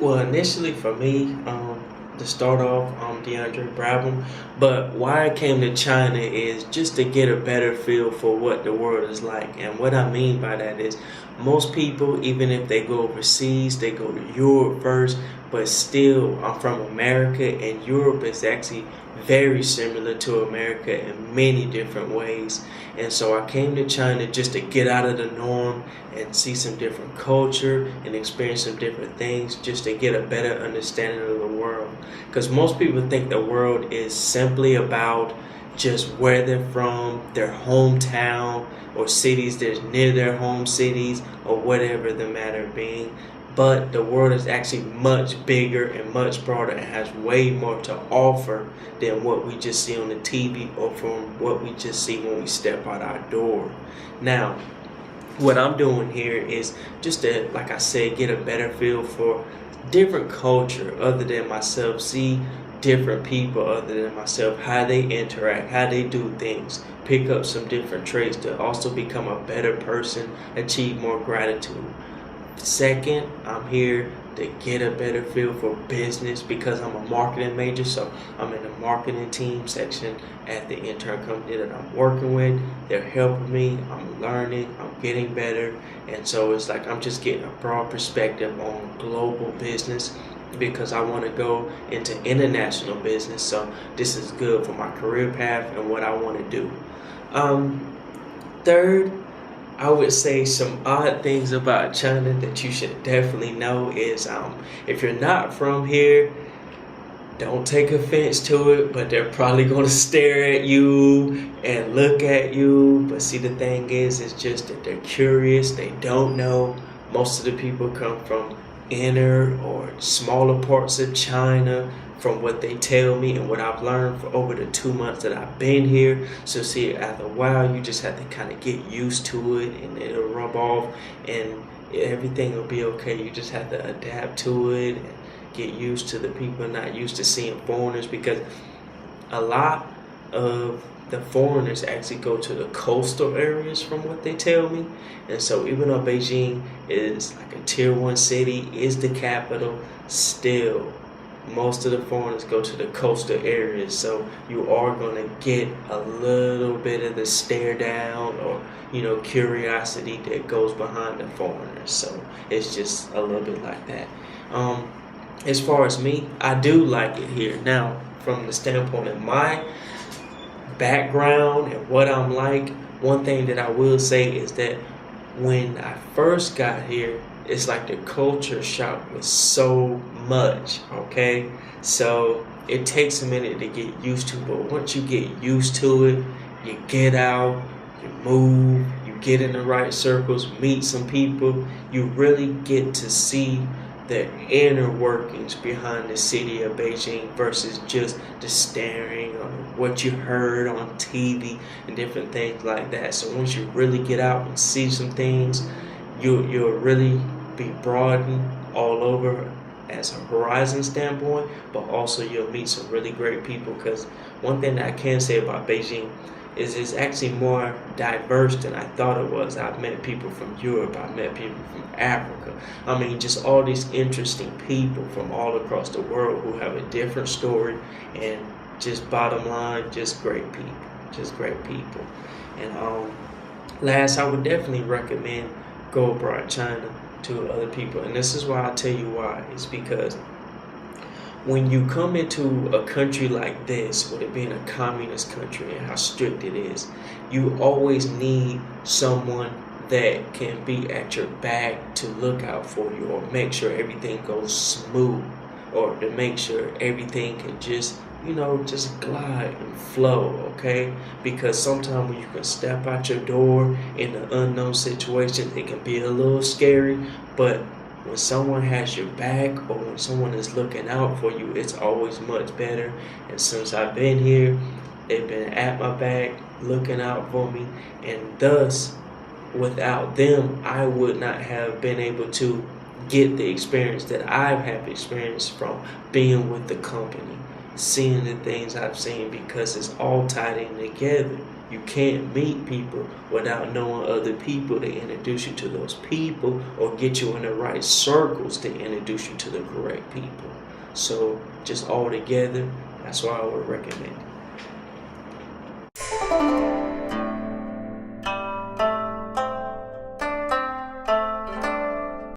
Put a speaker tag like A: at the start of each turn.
A: Well, initially for me, to start off, I'm DeAndre Brabham. But why I came to China is just to get a better feel for what the world is like. And what I mean by that is most people, even if they go overseas, they go to Europe first. But still, I'm from America, and Europe is actually very similar to America in many different ways. And so I came to China just to get out of the norm and see some different culture and experience some different things, just to get a better understanding of the world. Because most people think the world is simply about just where they're from, their hometown, or cities that's near their home cities, or whatever the matter being. But the world is actually much bigger and much broader and has way more to offer than what we just see on the TV or from what we just see when we step out our door. Now, what I'm doing here is just to, like I said, get a better feel for different culture other than myself, see different people other than myself, how they interact, how they do things, pick up some different traits to also become a better person, achieve more gratitude. Second, I'm here to get a better feel for business because I'm a marketing major, so I'm in the marketing team section at the intern company that I'm working with. They're helping me, I'm learning, I'm getting better, and so it's like I'm just getting a broad perspective on global business because I want to go into international business, so this is good for my career path and what I want to do. Third, I would say some odd things about China that you should definitely know is if you're not from here, don't take offense to it, but they're probably going to stare at you and look at you. But see, the thing is, it's just that they're curious, they don't know. Most of the people come from inner or smaller parts of China from what they tell me and what I've learned for over the 2 months that I've been here. So see, after a while, you just have to kind of get used to it and it'll rub off and everything will be okay. You just have to adapt to it and get used to the people, not used to seeing foreigners, because a lot of the foreigners actually go to the coastal areas from what they tell me. And so even though Beijing is like a tier 1 city, is the capital, still most of the foreigners go to the coastal areas, so you are going to get a little bit of the stare down or curiosity that goes behind the foreigners. So it's just a little bit like that. As far as me, I do like it here. Now, from the standpoint of my background and what I'm like, one thing that I will say is that when I first got here, it's like the culture shock was so much, okay? So it takes a minute to get used to, but once you get used to it, you get out, you move, you get in the right circles, meet some people, you really get to see the inner workings behind the city of Beijing versus just the staring on what you heard on TV and different things like that. So once you really get out and see some things, you'll really be broadened all over as a horizon standpoint, but also you'll meet some really great people, because one thing that I can say about Beijing is it's actually more diverse than I thought it was. I've met people from Europe, I've met people from Africa. I mean, just all these interesting people from all across the world who have a different story, and just bottom line, just great people. And last, I would definitely recommend Go Abroad China to other people, and this is why I tell you why. It's because when you come into a country like this, with it being a communist country and how strict it is, you always need someone that can be at your back to look out for you, or make sure everything goes smooth, or to make sure everything can just glide and flow, okay? Because sometimes when you can step out your door in an unknown situation, it can be a little scary, but when someone has your back or when someone is looking out for you, it's always much better. And since I've been here, they've been at my back, looking out for me, and thus, without them, I would not have been able to get the experience that I have experienced from being with the company, seeing the things I've seen, because it's all tied in together. You can't meet people without knowing other people to introduce you to those people or get you in the right circles to introduce you to the correct people. So just all together, that's why I would recommend it.